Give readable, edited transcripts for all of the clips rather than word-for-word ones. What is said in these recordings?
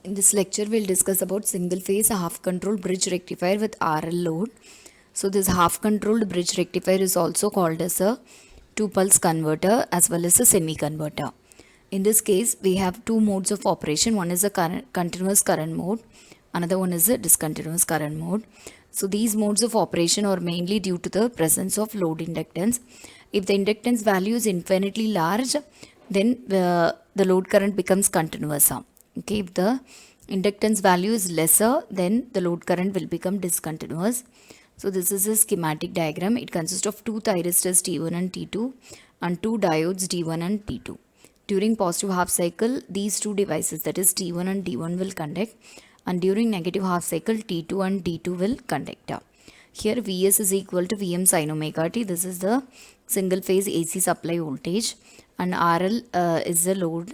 In this lecture, we'll discuss about single-phase half-controlled bridge rectifier with RL load. So this half-controlled bridge rectifier is also called as a two-pulse converter as well as a semi-converter. In this case, we have two modes of operation. One is a continuous current mode. Another one is a discontinuous current mode. So these modes of operation are mainly due to the presence of load inductance. If the inductance value is infinitely large, then the load current becomes continuous. Okay, if the inductance value is lesser, then the load current will become discontinuous. So this is a schematic diagram. It consists of two thyristors T1 and T2 and two diodes D1 and D2. During positive half cycle, these two devices, that is T1 and D1, will conduct, and during negative half cycle, T2 and D2 will conduct. Here Vs is equal to Vm sin omega t. This is the single phase AC supply voltage, and RL is the load.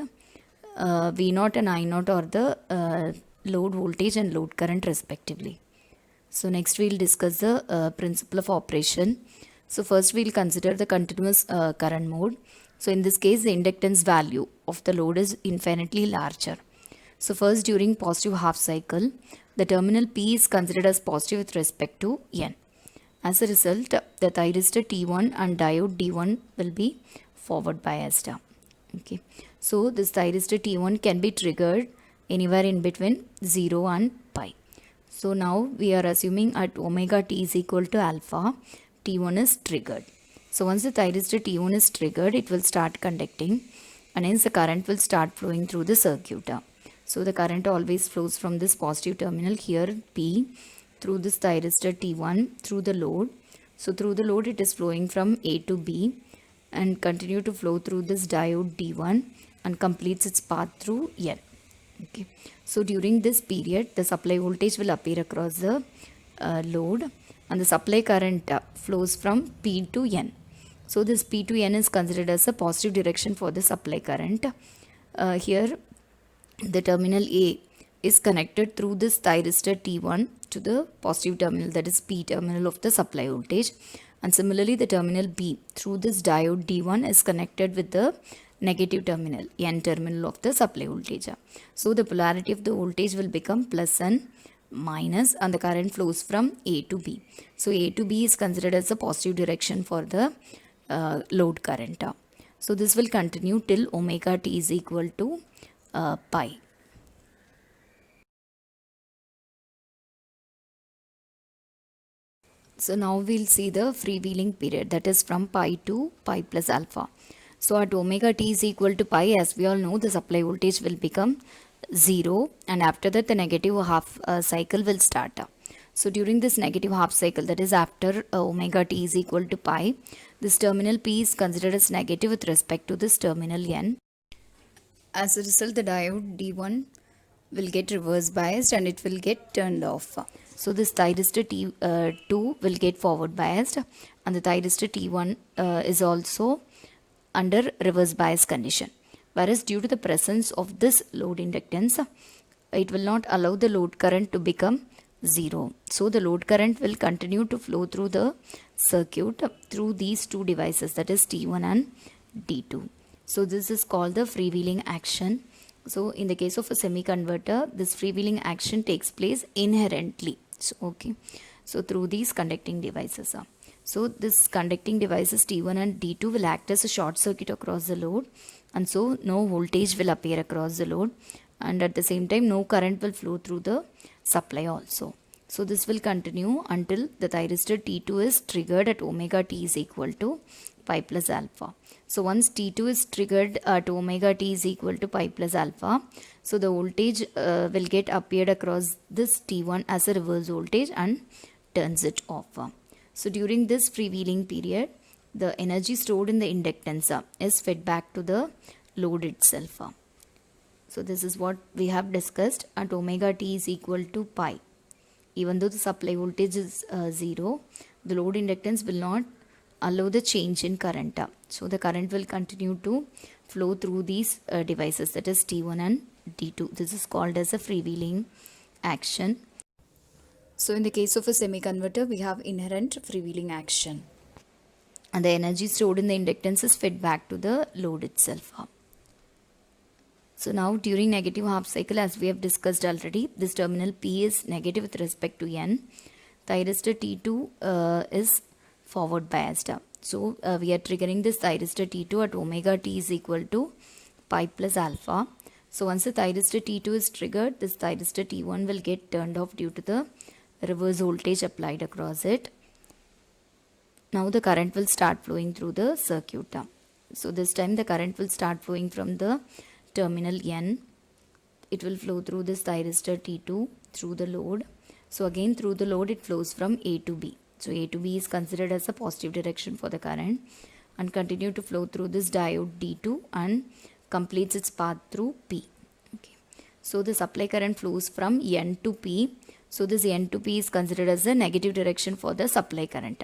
V0 and I0 are the load voltage and load current respectively. So next we'll discuss the principle of operation. So first we'll consider the continuous current mode. So in this case, the inductance value of the load is infinitely larger. So first, during positive half cycle, the terminal P is considered as positive with respect to N. As a result, the thyristor T1 and diode D1 will be forward biased. Okay. So this thyristor T1 can be triggered anywhere in between 0 and pi. So now we are assuming at omega t is equal to alpha, T1 is triggered. So once the thyristor T1 is triggered, it will start conducting, and hence the current will start flowing through the circuit. So the current always flows from this positive terminal here P through this thyristor T1 through the load. So through the load it is flowing from A to B and continue to flow through this diode D1 and completes its path through N. Okay. So during this period, the supply voltage will appear across the load, and the supply current flows from P to N. So this P to N is considered as a positive direction for the supply current. Here the terminal A is connected through this thyristor T1 to the positive terminal, that is P terminal of the supply voltage, and similarly the terminal B through this diode D1 is connected with the negative terminal, N terminal of the supply voltage. So the polarity of the voltage will become plus and minus, and the current flows from A to B. So A to B is considered as a positive direction for the load current. So this will continue till omega t is equal to pi. So now we'll see the freewheeling period, that is from pi to pi plus alpha. So at omega t is equal to pi, as we all know, the supply voltage will become 0, and after that the negative half cycle will start. So during this negative half cycle, that is after omega t is equal to pi, this terminal P is considered as negative with respect to this terminal N. As a result, the diode D1 will get reverse biased and it will get turned off. So this thyristor T2 will get forward biased, and the thyristor T1 is also under reverse bias condition. Whereas due to the presence of this load inductance, it will not allow the load current to become 0. So the load current will continue to flow through the circuit through these two devices, that is T1 and D2. So this is called the freewheeling action. So in the case of a semi-converter, this freewheeling action takes place inherently. So, okay. So through these conducting devices. So this conducting devices T1 and D2 will act as a short circuit across the load, and so no voltage will appear across the load, and at the same time no current will flow through the supply also. So this will continue until the thyristor T2 is triggered at omega t is equal to pi plus alpha. So once T2 is triggered at omega t is equal to pi plus alpha, so the voltage will get appeared across this T1 as a reverse voltage and turns it off. So during this freewheeling period, the energy stored in the inductance is fed back to the load itself. So this is what we have discussed at omega t is equal to pi. Even though the supply voltage is 0, the load inductance will not allow the change in current. So the current will continue to flow through these devices, that is T1 and D2. This is called as a freewheeling action. So in the case of a semi-converter, we have inherent freewheeling action, and the energy stored in the inductance is fed back to the load itself. So now during negative half cycle, as we have discussed already, this terminal P is negative with respect to N. Thyristor T2 is forward biased. So we are triggering this thyristor T2 at omega T is equal to pi plus alpha. So once the thyristor T2 is triggered, this thyristor T1 will get turned off due to the reverse voltage applied across it. Now the current will start flowing through the circuit. So this time the current will start flowing from the terminal N. It will flow through this thyristor T2 through the load. So again through the load it flows from A to B. So A to B is considered as a positive direction for the current, and continue to flow through this diode D2 and completes its path through P. Okay. So the supply current flows from N to P. So this N to P is considered as the negative direction for the supply current.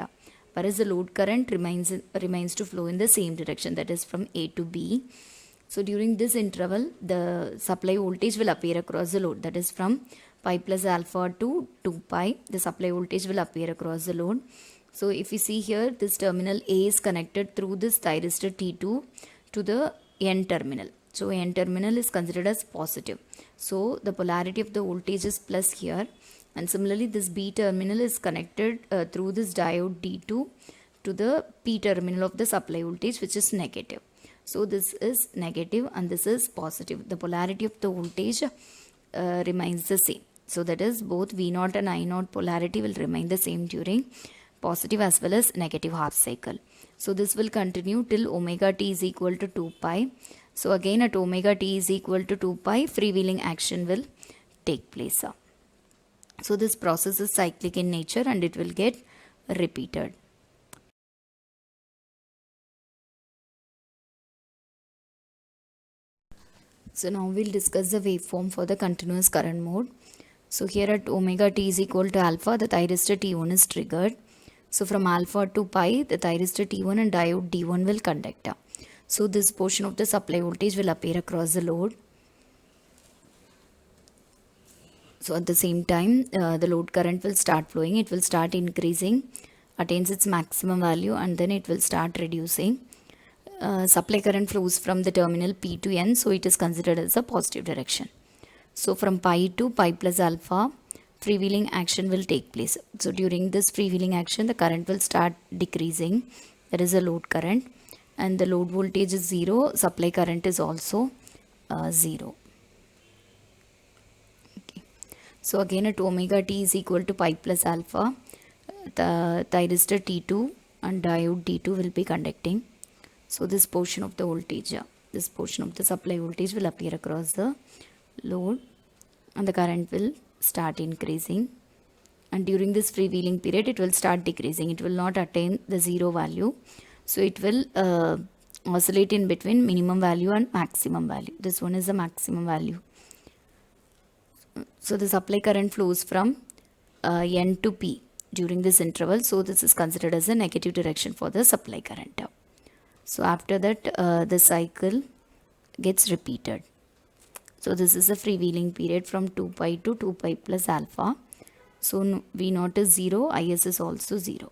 Whereas the load current remains to flow in the same direction, that is from A to B. So during this interval, the supply voltage will appear across the load, that is from pi plus alpha to 2 pi. The supply voltage will appear across the load. So if you see here, this terminal A is connected through this thyristor T2 to the N terminal. So N terminal is considered as positive. So the polarity of the voltage is plus here. And similarly, this B terminal is connected through this diode D2 to the P terminal of the supply voltage, which is negative. So this is negative and this is positive. The polarity of the voltage remains the same. So that is both V0 and I0 polarity will remain the same during positive as well as negative half cycle. So this will continue till omega T is equal to 2 pi. So again at omega T is equal to 2 pi, freewheeling action will take place. So this process is cyclic in nature and it will get repeated. So now we'll discuss the waveform for the continuous current mode. So here at omega T is equal to alpha, the thyristor T1 is triggered. So from alpha to pi, the thyristor T1 and diode D1 will conduct. So this portion of the supply voltage will appear across the load. So at the same time, the load current will start flowing. It will start increasing, attains its maximum value, and then it will start reducing. Supply current flows from the terminal P to N, so it is considered as a positive direction. So from pi to pi plus alpha, freewheeling action will take place. So during this freewheeling action, the current will start decreasing. That is a load current, and the load voltage is 0. Supply current is also 0. So again at omega T is equal to pi plus alpha, the thyristor T2 and diode D2 will be conducting. So this portion of the voltage, this portion of the supply voltage will appear across the load and the current will start increasing. And during this freewheeling period, it will start decreasing. It will not attain the 0 value. So it will oscillate in between minimum value and maximum value. This one is the maximum value. So the supply current flows from N to P during this interval. So this is considered as a negative direction for the supply current. So after that, the cycle gets repeated. So this is a freewheeling period from 2 pi to 2 pi plus alpha. So V0 is 0, Is is also 0.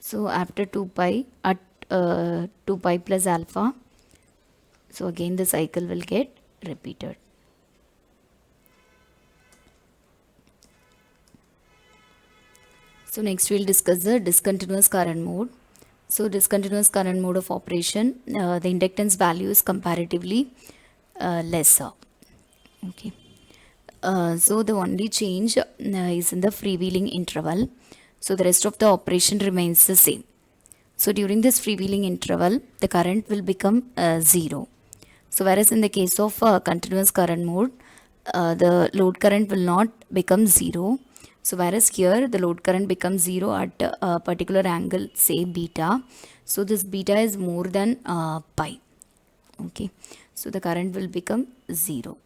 So after 2 pi at 2 pi plus alpha, so again the cycle will get repeated. So next we'll discuss the discontinuous current mode. So discontinuous current mode of operation, the inductance value is comparatively lesser. Okay. So the only change is in the freewheeling interval. So the rest of the operation remains the same. So during this freewheeling interval, the current will become 0. So whereas in the case of continuous current mode, the load current will not become 0. So whereas here the load current becomes 0 at a particular angle, say beta. So this beta is more than pi. Okay. So the current will become 0.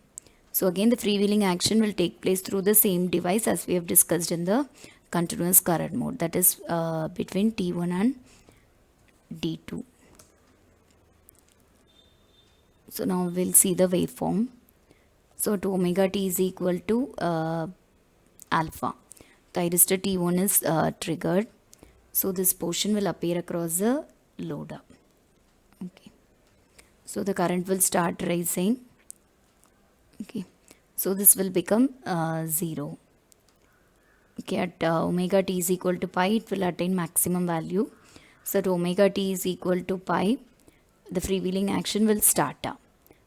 So again the freewheeling action will take place through the same device as we have discussed in the continuous current mode, that is between T1 and D2. So now we'll see the waveform. So to omega T is equal to alpha. Thyristor T1 is triggered. So this portion will appear across the load. Okay. So the current will start rising. Okay, so this will become 0. Okay, at omega t is equal to pi, it will attain maximum value. So at omega t is equal to pi, the freewheeling action will start.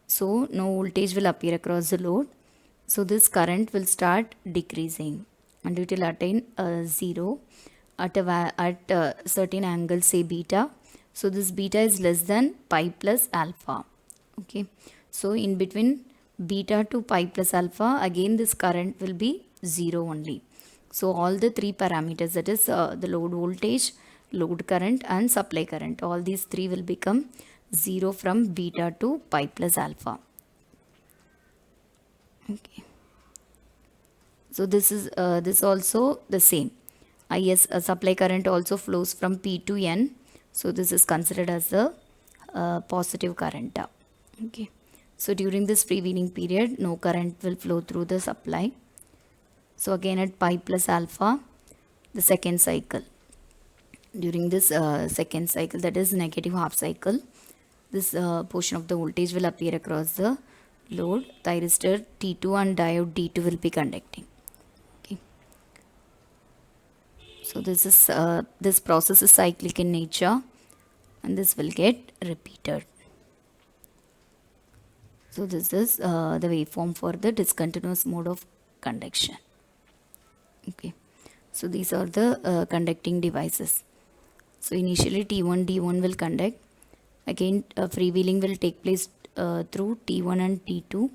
So no voltage will appear across the load. So this current will start decreasing and it will attain 0 at a certain angle, say beta. So this beta is less than pi plus alpha. Okay, so in between beta to pi plus alpha, again this current will be 0 only. So all the three parameters, that is the load voltage, load current and supply current, all these three will become 0 from beta to pi plus alpha. Okay, so this also the same. Is supply current also flows from P to N, so this is considered as the positive current. Okay, so during this freewheeling period, no current will flow through the supply. So again at pi plus alpha, the second cycle, during this second cycle, that is negative half cycle, this portion of the voltage will appear across the load. Thyristor T2 and diode D2 will be conducting. Okay, so this process is cyclic in nature and this will get repeated. So this is the waveform for the discontinuous mode of conduction. Okay, so these are the conducting devices. So initially T1 D1 will conduct. Again freewheeling will take place through T1 and T2,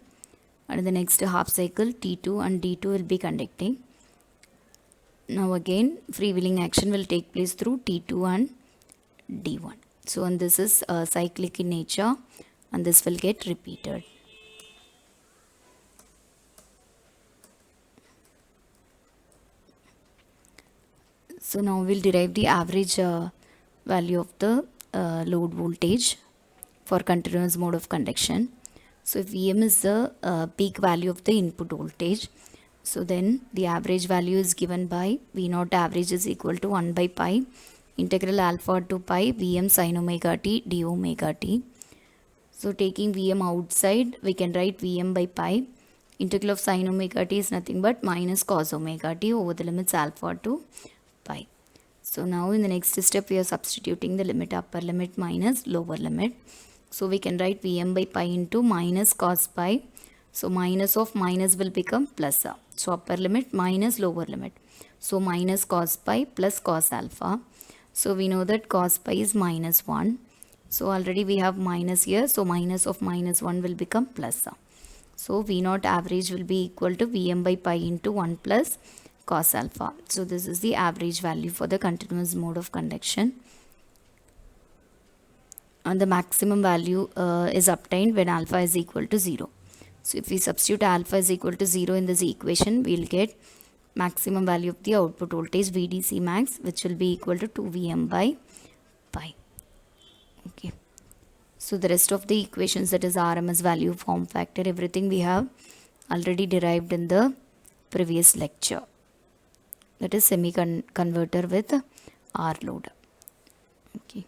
and in the next half cycle T2 and D2 will be conducting. Now again freewheeling action will take place through T2 and D1. So and this is cyclic in nature and this will get repeated. So now we'll derive the average value of the load voltage for continuous mode of conduction. So if Vm is the peak value of the input voltage, so then the average value is given by V naught average is equal to 1 by pi integral alpha to pi Vm sin omega t d omega t. So taking Vm outside, we can write Vm by pi. Integral of sin omega t is nothing but minus cos omega t over the limits alpha to pi. So now in the next step we are substituting the limit, upper limit minus lower limit. So we can write Vm by pi into minus cos pi. So minus of minus will become plus. So upper limit minus lower limit. So minus cos pi plus cos alpha. So we know that cos pi is minus 1. So already we have minus here. So minus of minus 1 will become plus. So V naught average will be equal to Vm by pi into 1 plus cos alpha. So this is the average value for the continuous mode of conduction. And the maximum value is obtained when alpha is equal to 0. So if we substitute alpha is equal to 0 in this equation, we will get maximum value of the output voltage VDC max, which will be equal to 2Vm by pi. Okay. So the rest of the equations, that is RMS value, form factor, everything we have already derived in the previous lecture. That is semi-converter with R load. Okay.